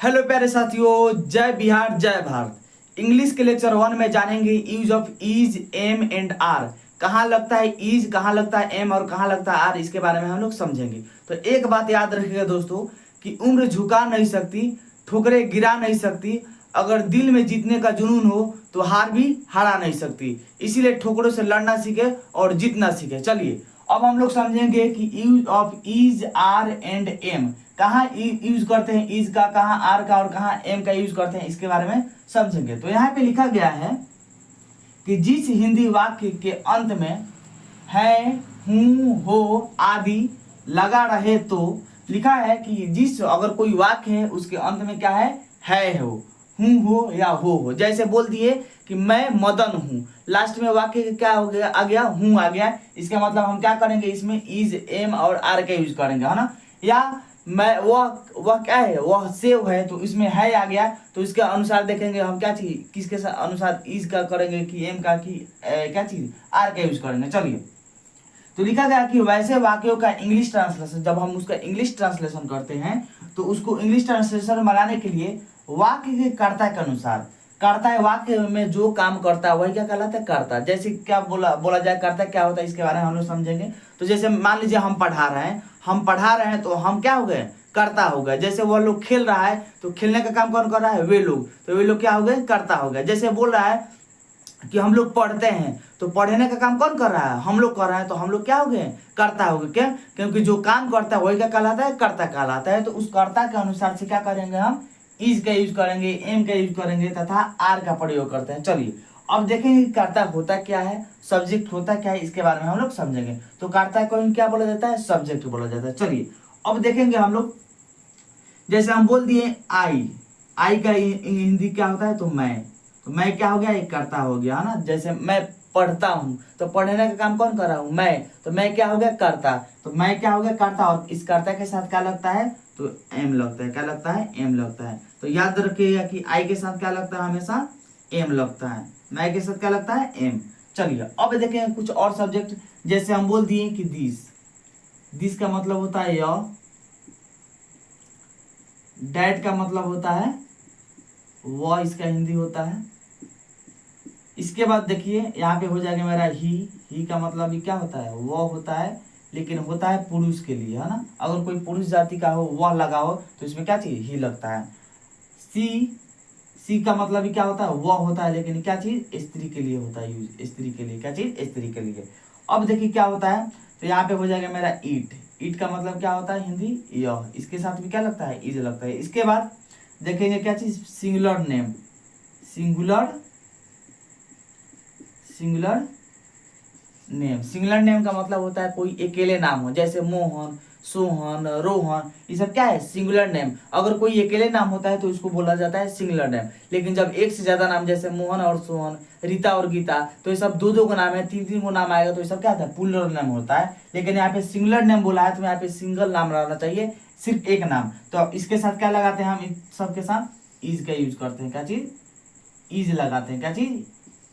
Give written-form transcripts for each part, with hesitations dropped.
Hello प्यारे साथियों, जय बिहार जय भारत। इंग्लिश के लेक्चर 1 में जानेंगे use of is, am and are. कहाँ लगता है इज, कहाँ लगता है एम और कहाँ लगता है आर, इसके बारे में हम लोग समझेंगे। तो एक बात याद रखिएगा दोस्तों कि उम्र झुका नहीं सकती, ठोकरें गिरा नहीं सकती। अगर दिल में जीतने का जुनून हो तो हार भी हरा नहीं सकती। इसीलिए ठोकरों से लड़ना सीखे और जीतना सीखे। चलिए अब हम लोग समझेंगे कि use of is, are and am कहाँ यूज करते हैं, इज का, कहाँ आर का और कहाँ एम का यूज करते हैं, इसके बारे में समझेंगे। तो यहाँ पे लिखा गया है कि जिस हिंदी वाक्य के अंत में है, हूं, हो आदि लगा रहे, तो लिखा है कि जिस अगर कोई वाक्य है उसके अंत में क्या है हो, हूं हो या हो। जैसे बोल दिए कि मैं मदन हूँ, लास्ट में वाक्य क्या हो गया, आ गया हूं आ गया। इसका मतलब हम क्या करेंगे, इसमें इज, एम और आर का यूज करेंगे, है ना। या मैं वह क्या है, वह सेव है, तो इसमें है आ गया, तो इसके अनुसार देखेंगे हम क्या चीज, किसके अनुसार इज का करेंगे कि एम का, कि क्या चीज आर का यूज करेंगे। चलिए तो लिखा गया कि वैसे वाक्यों का इंग्लिश ट्रांसलेशन, जब हम उसका इंग्लिश ट्रांसलेशन करते हैं तो उसको इंग्लिश ट्रांसलेशन बनाने के लिए वाक्य के कर्ता के अनुसार, कर्ता है वाक्य में जो काम करता है वही क्या कहलाता है, कर्ता। जैसे क्या बोला जाए कर्ता क्या होता है, इसके बारे में हम लोग समझेंगे। तो जैसे मान लीजिए हम पढ़ा रहे हैं तो हम क्या हो गए, कर्ता हो गए। जैसे वो लोग खेल रहा है तो खेलने का काम कौन कर रहा है, वे लोग, तो वे लोग क्या हो गए, कर्ता हो गए। जैसे बोल रहा है कि हम लोग पढ़ते हैं तो पढ़ने का काम कौन कर रहा है, हम लोग कर रहे हैं, तो हम लोग क्या हो गए, कर्ता हो गए। क्या, क्योंकि जो काम करता है वही क्या कहलाता है, कर्ता कहलाता है। तो उस कर्ता के अनुसार से क्या करेंगे, हम इज का यूज करेंगे, एम का यूज करेंगे तथा आर का प्रयोग करते हैं। चलिए अब देखेंगे कर्ता होता क्या है, सब्जेक्ट होता क्या है, इसके बारे में हम लोग समझेंगे। तो कर्ता को क्या बोला जाता है, सब्जेक्ट बोला जाता है। चलिए अब देखेंगे हम लोग, जैसे हम बोल दिए आई का हिंदी क्या होता है, तो मैं क्या हो गया, एक कर्ता हो गया, है ना। जैसे मैं पढ़ता हूँ तो पढ़ने का काम कौन कर रहा हूँ, मैं, तो मैं क्या हो गया, कर्ता, तो मैं क्या हो गया, कर्ता। और इस कर्ता के साथ क्या लगता है, तो एम लगता है। क्या लगता है, एम लगता है। तो याद रखिएगा कि आई के साथ क्या लगता है, हमेशा एम लगता है। मैं के साथ क्या लगता है, एम। चलिए अब देखेंगे कुछ और सब्जेक्ट। जैसे हम बोल दिए कि दिस का मतलब होता है य, डैड का मतलब होता है वह, इसका हिंदी होता है। इसके बाद देखिए यहाँ पे हो जाएगा मेरा ही का मतलब ही क्या होता है, वह होता है, लेकिन होता है पुरुष के लिए, है ना। अगर कोई पुरुष जाति का हो, वह लगा हो, तो इसमें क्या चीज, ही लगता है। सी का मतलब ही क्या होता है, वह होता है, लेकिन क्या चीज, स्त्री के लिए होता है यूज, स्त्री के लिए, क्या चीज, स्त्री के लिए। अब देखिए क्या होता है, तो यहाँ पे हो जाएगा मेरा ईट का मतलब क्या होता है, हिंदी यह, इसके साथ भी क्या लगता है, इज लगता है। इसके बाद देखेंगे क्या चीज, सिंगुलर नेम, सिंगुलर नेम का मतलब होता है कोई अकेले नाम हो, जैसे मोहन, सोहन, रोहन, ये सब क्या है, सिंगुलर नेम। अगर कोई अकेले नाम होता है तो इसको बोला जाता है सिंगुलर नेम। लेकिन जब एक से ज्यादा नाम, जैसे मोहन और सोहन, रीता और गीता, तो ये सब दो दो का नाम है, तीन तीन को नाम आएगा तो ये सब क्या होता है, प्लूरल नेम होता है। लेकिन यहाँ पे सिंगुलर नेम बोला है तो यहाँ पे सिंगल नाम रहना चाहिए, सिर्फ एक नाम। तो इसके साथ क्या लगाते हैं, हम सबके साथ इज का यूज करते हैं। क्या चीज, इज लगाते हैं, क्या चीज,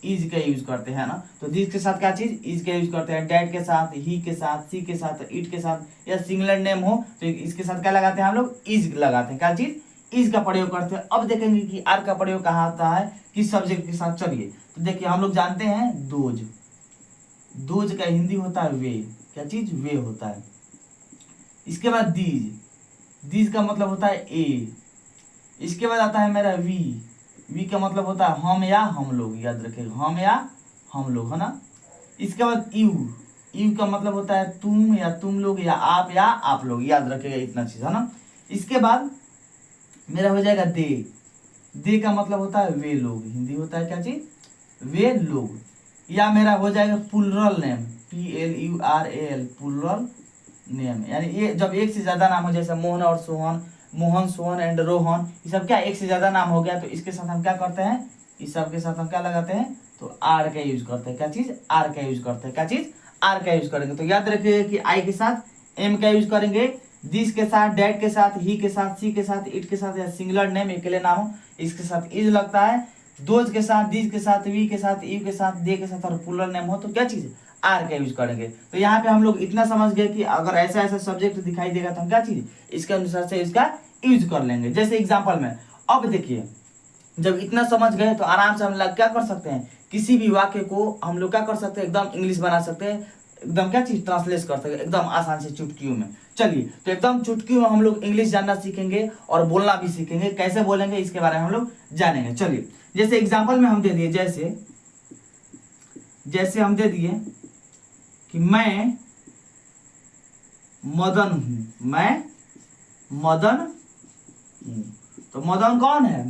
इज का यूज करते हैं ना। तो दिस के साथ क्या चीज, इज का यूज करते हैं। डैड के साथ, ही के साथ, सी के साथ, इट के साथ, या सिंगुलर नेम हो तो इसके साथ क्या लगाते हैं, हम लोग इज लगाते हैं। क्या चीज, इज का प्रयोग करते हैं। अब देखेंगे कि आर का प्रयोग कहाँ आता है, किस सब्जेक्ट के साथ। चलिए तो देखिए हम लोग जानते हैं दोज का हिंदी होता है वे, क्या चीज, वे होता है। इसके बाद दीज का मतलब होता है ए। इसके बाद आता है मेरा वी का मतलब होता है हम या हम लोग, याद रखिएगा, हम या हम लोग, है ना। इसके बाद यू का मतलब होता है तुम या तुम लोग, या आप लोग, याद रखिएगा इतना चीज, है ना। इसके बाद मेरा हो जाएगा दे का मतलब होता है वे लोग, हिंदी होता है क्या चीज, वे लोग। या मेरा हो जाएगा plural name, PLURAL, plural name, यानी ये जब एक से ज्यादा नाम हो, जैसे मोहन और सोहन, मोहन, सोहन एंड रोहन, ये सब क्या एक से ज्यादा नाम हो गया, तो इसके साथ हम क्या करते हैं, इस सब के साथ हम क्या लगाते हैं, तो आर का यूज करते हैं। क्या चीज, आर का यूज करते हैं। क्या चीज, आर का यूज करेंगे। तो याद रखिए कि आई के साथ एम का यूज करेंगे, दिस के साथ, डैड के साथ, ही के साथ, सी के साथ, इट के साथ, या सिंगुलर नेम अकेले नाम हो इसके साथ इज लगता है। दोज के साथ, दीज के साथ, वी के साथ, यू के साथ, दे के साथ और प्लुरल नेम हो तो क्या चीज, आर का यूज करेंगे। तो यहाँ पे हम लोग इतना समझ गए कि अगर ऐसा ऐसा सब्जेक्ट दिखाई देगा तो हम क्या चीज, इसके अनुसार से इसका यूज कर लेंगे। जैसे एग्जाम्पल में अब देखिए, जब इतना समझ गए तो आराम से हम लोग क्या कर सकते हैं, किसी भी वाक्य को हम लोग क्या कर सकते हैं, एकदम इंग्लिश बना सकते हैं, एकदम क्या चीज ट्रांसलेट कर सकते हैं एकदम आसान से चुटकियों में। चलिए तो एकदम चुटकियों में हम लोग इंग्लिश जानना सीखेंगे और बोलना भी सीखेंगे, कैसे बोलेंगे इसके बारे में हम लोग जानेंगे। चलिए जैसे एग्जाम्पल में हम दे दिए, जैसे हम दे दिए कि मैं मदन हूं, मैं मदन हूं। तो मदन कौन है,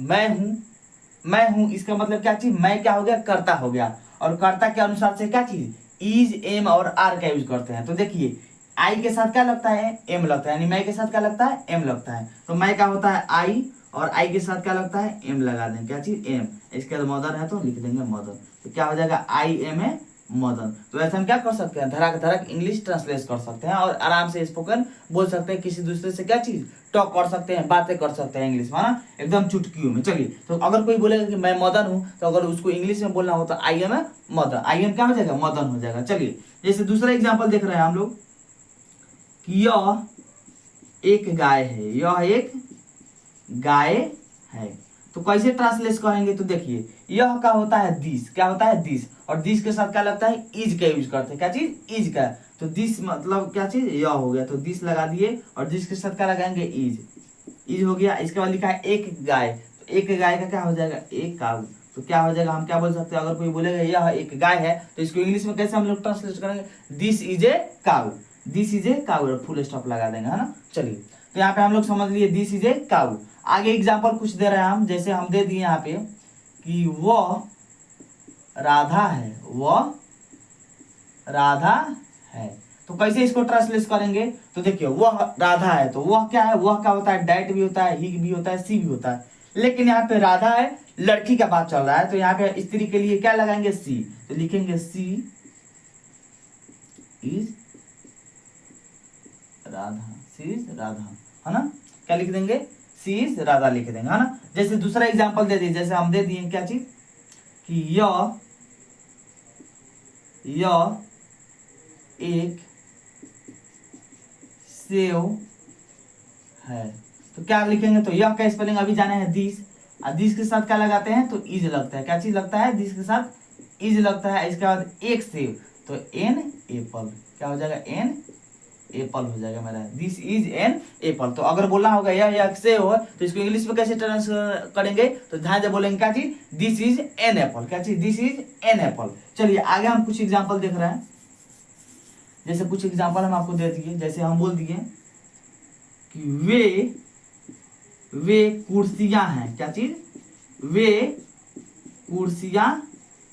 मैं हूं इसका मतलब क्या चीज, मैं क्या हो गया, कर्ता हो गया, और कर्ता के अनुसार से क्या चीज, इज, एम और आर का यूज करते हैं। तो देखिए आई के साथ क्या लगता है, एम लगता है, यानी मैं के साथ क्या लगता है, एम लगता है। तो मैं क्या होता है आई, और आई के साथ क्या लगता है, एम लगा देंगे, क्या चीज, एम। इसके बाद मदन है तो लिख देंगे मदन, तो क्या हो जाएगा, आई एम ए मदन। तो ऐसे हम क्या कर सकते हैं, धड़क धड़क इंग्लिश ट्रांसलेट कर सकते हैं और आराम से स्पोकन बोल सकते हैं, किसी दूसरे से क्या चीज टॉक कर सकते हैं, बातें कर सकते हैं इंग्लिश में ना, एकदम चुटकियों में। चलिए तो अगर कोई बोलेगा कि मैं मदन हूं, तो अगर उसको इंग्लिश में बोलना हो तो I am Madan, I am क्या हो जाएगा, मदन हो जाएगा। चलिए जैसे दूसरा एग्जाम्पल देख रहे हैं हम लोग कि यह एक गाय है, यह एक गाय है। तो कैसे ट्रांसलेट करेंगे, तो देखिए यह का होता है दिस, क्या होता है दिस, और दिस के साथ क्या लगता है, इज का यूज करते हैं, क्या चीज, इज का। तो दिस मतलब क्या चीज, यह हो गया, तो दिस लगा दिए, और दिस के साथ क्या लगाएंगे, इज, इज हो गया। इसके बाद लिखा है एक गाय, तो एक गाय का क्या हो जाएगा, एक काऊ। तो क्या हो जाएगा, हम क्या बोल सकते हैं, अगर कोई बोलेगा यह एक गाय है तो इसको इंग्लिश में कैसे हम लोग ट्रांसलेट करेंगे, this is a cow, this is a cow, full stop लगा देंगे, है ना। चलिए तो यहाँ पे हम लोग समझ लिए दिस इज ए काऊ। आगे एग्जाम्पल कुछ दे रहे हैं हम, जैसे हम दे दिए यहाँ पे कि वह राधा है, वह राधा है। तो कैसे इसको ट्रांसलेट करेंगे, तो देखिए वह राधा है, तो वह क्या है, वह क्या होता है, डैट भी होता है, ही भी होता है, सी भी होता है, लेकिन यहाँ पे राधा है, लड़की का बात चल रहा है, तो यहाँ पे स्त्री के लिए क्या लगाएंगे, सी। तो लिखेंगे C is Radha, C is Radha, है ना। क्या लिख देंगे, सी इज राधा लिख देंगे, है ना। जैसे दूसरा एग्जांपल दे दिए, जैसे हम दे दिए क्या चीज कि यह एक सेव है। तो क्या लिखेंगे, तो यह का स्पेलिंग अभी जाने हैं दिस, और दिस के साथ क्या लगाते हैं, तो इज लगता है, क्या चीज लगता है, दिस के साथ इज लगता है। इसके बाद एक सेव, तो एन एप्पल, क्या हो जाएगा, एन एप्पल हो जाएगा मेरा, दिस इज एन एप्पल। तो अगर बोलना होगा यह सेव है, तो इसको इंग्लिश में कैसे ट्रांसलेट करेंगे, तो ध्यान से बोलेंगे क्या चीज, दिस इज एन एप्पल, क्या चीज, दिस इज एन एप्पल। चलिए आगे हम कुछ एग्जांपल देख रहे हैं, जैसे कुछ एग्जांपल हम आपको दे दिए, जैसे हम बोल दिए कि वे कुर्सियां हैं, क्या चीज, वे कुर्सियां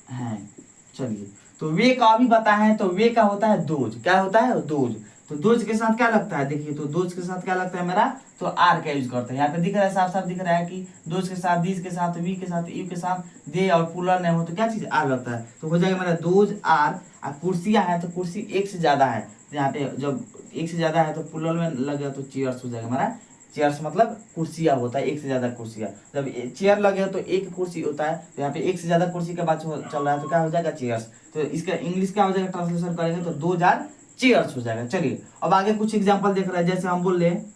हैं। चलिए तो वे का भी बताएं, तो वे का होता है दोज, क्या होता है, दोज। तो दोज के साथ क्या लगता है, देखिए तो दोज के साथ क्या लगता है मेरा, तो आर का यूज करते हैं। यहाँ पे दिख रहा है, साफ साफ दिख रहा है कि दोज के साथ, दिस के साथ, वी के साथ, यू के साथ, दे और पुलर नेम हो तो क्या चीज, आर लगता है। तो हो जाएगा मेरा दोज आर। कुर्सियां है, तो कुर्सी एक से ज्यादा है, यहाँ पे जब एक से ज्यादा है तो पुलर में लग गया तो चेयर्स हो जाएगा हमारा। चेयर्स मतलब कुर्सियां होता है, एक से ज्यादा कुर्सियां। जब चेयर लगे तो एक कुर्सी होता है, तो यहाँ पे एक से ज्यादा कुर्सी का बात चल रहा है, तो क्या हो जाएगा, चेयर्स। तो इसका इंग्लिश क्या हो जाएगा, ट्रांसलेशन करेंगे तो 2000 चेयर्स हो जाएगा। चलिए अब आगे कुछ एग्जांपल देख रहे हैं, जैसे हम बोल रहे हैं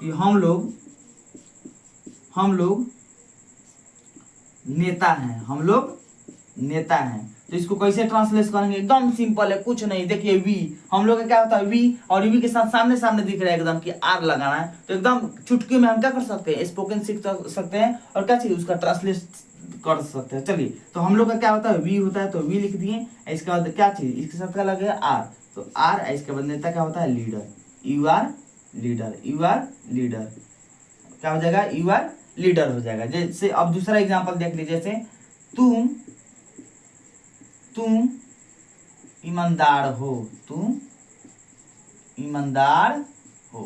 कि हम लोग नेता हैं, हम लोग नेता हैं। तो इसको कैसे ट्रांसलेट करेंगे, एकदम सिंपल है, कुछ नहीं। देखिए वी, हम लोग का क्या होता है वी, और वी के साथ सामने सामने दिख रहा है एकदम कि आर लगाना है, तो एकदम चुटकी में हम क्या कर सकते हैं, स्पोकन सीख सकते हैं और क्या चाहिए उसका ट्रांसलेट कर सकते हैं। चलिए तो हम लोग का क्या होता है, वी होता है, तो वी लिख दिए, इसके बाद क्या चीज, इसके साथ क्या लगेगा, आर, तो आर। इसके बाद नेता क्या होता है, leader, you are leader, you are leader, क्या हो जाएगा, यू आर लीडर हो जाएगा। जैसे अब दूसरा एग्जांपल देख लीजिए, जैसे तुम ईमानदार हो, तुम ईमानदार हो।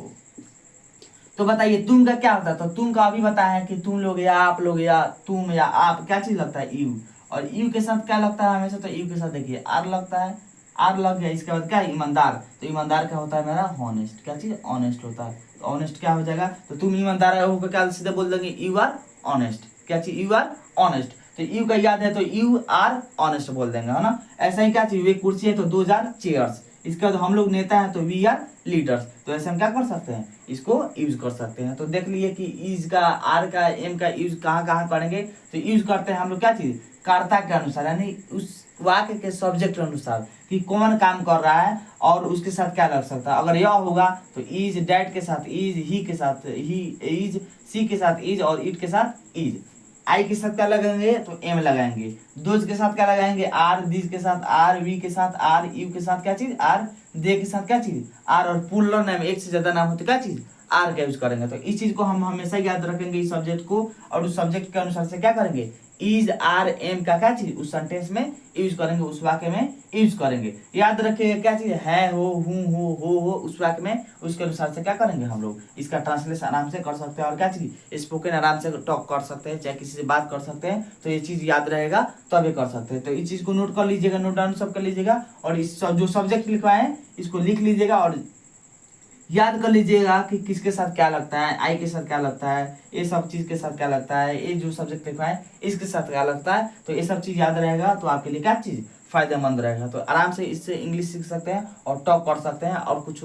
तो बताइए तुम का क्या होता है, तो तुम का अभी बताया कि तुम लोग या आप लोग या तुम या आप, क्या चीज लगता है, यू, और यू के साथ क्या लगता है हमेशा, तो यू के साथ देखिए आर लगता है, आर लग गया। इसके बाद क्या, ईमानदार, तो ईमानदार क्या होता है मेरा, हॉनेस्ट, क्या चीज, ऑनेस्ट होता है। तो ऑनेस्ट क्या हो जाएगा, तो तुम ईमानदार हो क्या सीधे बोल देंगे, यू आर ऑनेस्ट, क्या चीज, यू आर ऑनेस्ट। तो यू का याद है तो यू आर ऑनेस्ट बोल देंगे, है ना। ऐसा ही क्या चीज, वे कुर्सी है तो 2000 चेयर्स, इसके बाद हम लोग नेता हैं तो वी आर लीडर्स। तो ऐसे हम क्या कर सकते हैं, इसको यूज कर सकते हैं। तो देख लिए कि इज का, आर का, एम का यूज कहाँ कहाँ करेंगे। तो यूज करते हैं हम लोग क्या चीज, कर्ता के अनुसार, यानी उस वाक्य के सब्जेक्ट के अनुसार कि कौन काम कर रहा है और उसके साथ क्या लग सकता है। अगर यह होगा तो इज, डैट के साथ इज, ही के साथ ही, इज, सी के साथ इज और इट के साथ इज। आई के साथ क्या लगाएंगे तो एम लगाएंगे। दोज के साथ क्या लगाएंगे आर, दिस के साथ आर, वी के साथ आर, यू के साथ क्या चीज आर, दे के साथ क्या चीज आर, और पुलर नाम एक से ज्यादा नाम होते क्या चीज आर का यूज करेंगे। तो इस चीज को हम हमेशा याद रखेंगे इस सब्जेक्ट को, और उस सब्जेक्ट के अनुसार से क्या करेंगे, इज, आर, एम का क्या चीज उस सेंटेंस में यूज करेंगे, उस वाक्य में यूज करेंगे। याद रखिएगा क्या चीज है, हो, हूँ, हो उस वाक्य में, उसके अनुसार से क्या करेंगे हम लोग इसका ट्रांसलेशन आराम से कर सकते हैं, और क्या चीज स्पोकन आराम से टॉक कर सकते हैं, चाहे किसी से बात कर सकते हैं। तो ये चीज याद रहेगा तो ये कर सकते हैं। तो इस चीज को नोट कर लीजिएगा, नोट डाउन सब कर लीजिएगा, और इस जो सब्जेक्ट लिखवाए हैं इसको लिख लीजिएगा और याद कर लीजिएगा कि किसके साथ क्या लगता है, आई के साथ क्या लगता है, ये सब चीज के साथ क्या लगता है, ये जो सब्जेक्ट लिखा है इसके साथ क्या लगता है। तो ये सब चीज याद रहेगा तो आपके लिए क्या चीज फायदेमंद रहेगा। तो आराम से इससे इंग्लिश सीख सकते हैं और टॉक कर सकते हैं, और कुछ